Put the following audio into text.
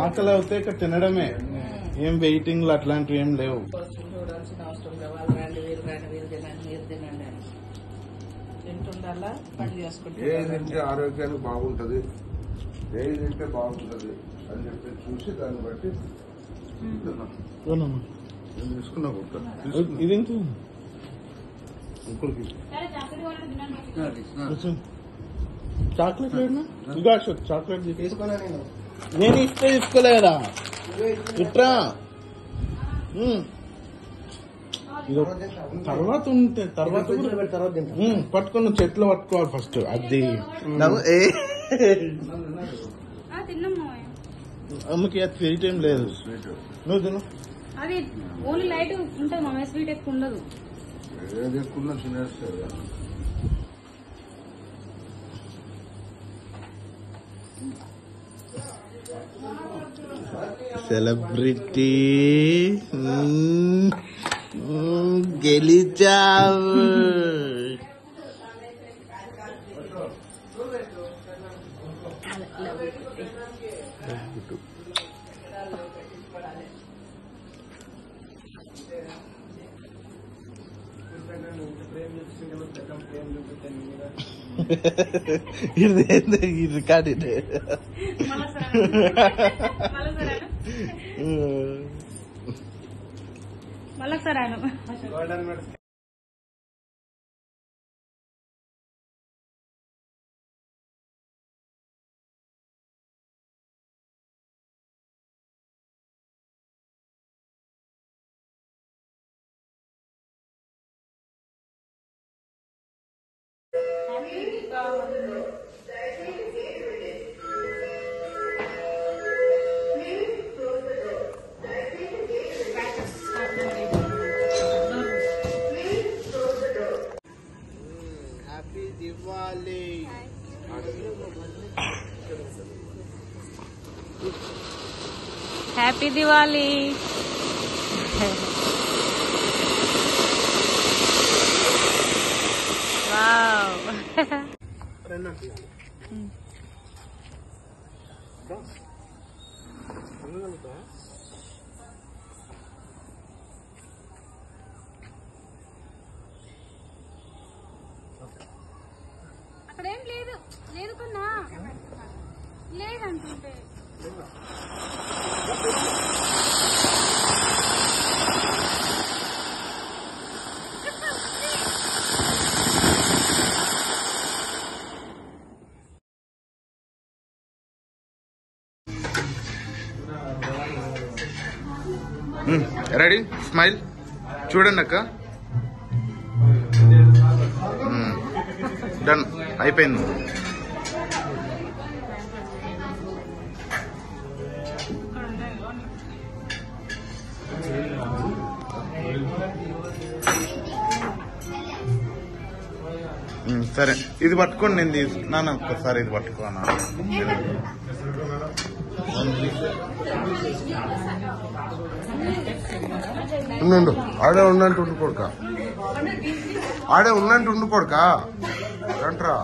ఆకలి అవుతే ఇక్కడ తినడమే, ఏం వెయిటింగ్ అట్లాంటివి ఏం లేవు. చూడాల్సిన అవసరం లేదు. వాళ్ళు రండి, వీరు రండి, వీరు తినండి, మీరు తినండి అని తింటుండాలా, పని చేసుకుంటే ఏది తింటే ఆరోగ్యానికి బాగుంటది, ఏది తింటే బాగుంటది అని చెప్పి చూసి దాన్ని బట్టి తీసుకున్నా. ఇది చాక్లెట్ లేదు, చాక్లెట్ తీసుకున్నా. నేను ఇస్తే తీసుకోలేదా ఇట్రా. తర్వాత ఉంటే తర్వాత పట్టుకున్న చెట్లు పట్టుకోవాలి ఫస్ట్. అది అమ్మకి అది స్వీట్ ఏం లేదు, నువ్వు తిను. అది ఓన్లీ లైట్ ఉంటుంది మామ, స్వీట్ ఎక్కువ ఉండదు. ఏది ఎక్కువ తినేస్తారు. సెలబ్రిటీ గెలిచావు. ఇది రికార్డ్ ఇది. మళ్ళీ sir happy Diwali. Happy Diwali. Wow. అక్కడేం లేదు, లేదు కన్నా లేదంటుంటే. రెడీ, స్మైల్ చూడండి అక్క. డన్, అయిపోయింది. సరే ఇది పట్టుకోండి, నేను తీసుకున్నాను. ఒక్కసారి ఇది పట్టుకోనా. ఉండు, ఆడే ఉన్నట్టు ఉండుకోడుక, ఆడే ఉన్నట్టు ఉండుకోడుక అంటరా.